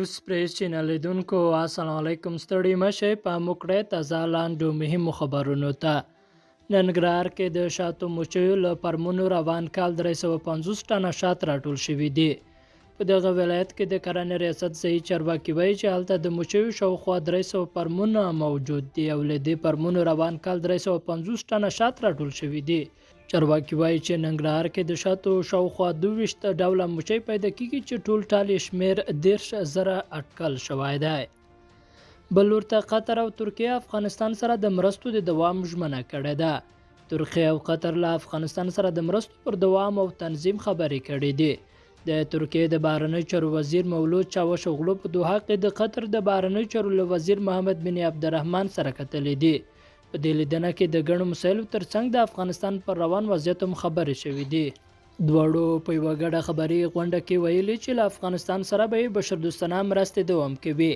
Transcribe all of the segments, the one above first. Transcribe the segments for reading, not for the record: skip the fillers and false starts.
نیوز پریس چینل لیدونکو السلام علیکم ستړي مشه په موکړه تازه لاندو مهمو خبرونو ته ننګرهار کې د شاتو مچیو له پرمونو روان کال 350 ټنه شات راټول شوي دي په دغه ولایت کې د کرنې ریاست ځایي چارواکي وایي چې هلته د مچیو شاوخوا 300 پرمونه موجود دي او له دې پرمونو روان کال 350 ټنه شات راټول شوي دي چارواکي وایي چې ننګرهار کې د شاتو شاوخوا 22 ډوله مچۍ پیدا کیږي چې ټول ټال شمیر 10,000 اټکل شوی دی بل ورته قطر او ترکیه افغانستان سره د مرستو د دوام ژمنه کړې ده ترکیه او قطر له افغانستان سره د مرستو پر دوام او تنظیم خبرې کړې دي د ترکیه د بهرنیو چارو وزیر مولود چاوشوغلو په دوحه کې د قطر د بهرنیو چارو وزیر محمد بن عبدالرحمن سره کتلې دي په دې لیدنه کې د ګڼو مسایلو ترڅنګ د افغانستان پر روان وضعیت هم خبرې شوې دي دواړو په یوه ګډه خبري غونډه کې ویلي چې له افغانستان سره به بشردوستانه مرستې دوام کوي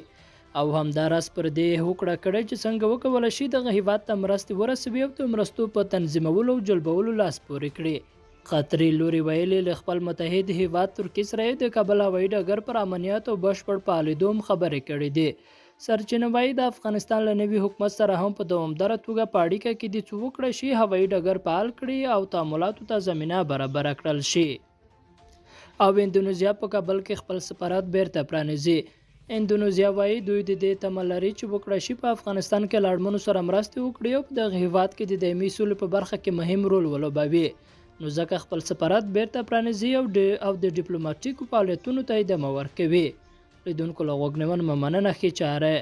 او همداراز پر دې هوکړه کړې چې څنګه وکولای شي دغه هیواد ته مرستې ورسوي او د مرستو په تنظیمولو او جلبولو لاس پورې کړي قطري لوري ویلي له خپل متحد هیواد ترکیې سره د کابل هوایي ډګر پر امنیت او بشپړ فعالیدو هم خبرې کړې دي سرچینه وایي د افغانستان له نوي حکومت سره هم په دوامداره توګه په اړیکه کې د څه وکړای شي هوایي ډګر فعال کړي او تعاملاتو ته زمینه برابره کړل شي او اندونیزیا په کابل کې خپل سفارت بیرته پرانیزي اندونیزیا وایي دوی د دې تمه لري چې وکړای شي په افغانستان کې له اړمنو سره مرستې وکړي او په دغه هیواد کې د دایمي سولې په برخه کې مهم رول ولوبوي نو ځکه خپل سفارت بیرته پرانیزي او د ډیپلوماټیکو فعالیتونو ته ادامه ورکوي لیدونکو له غوږ نیونه مننه ښې چاره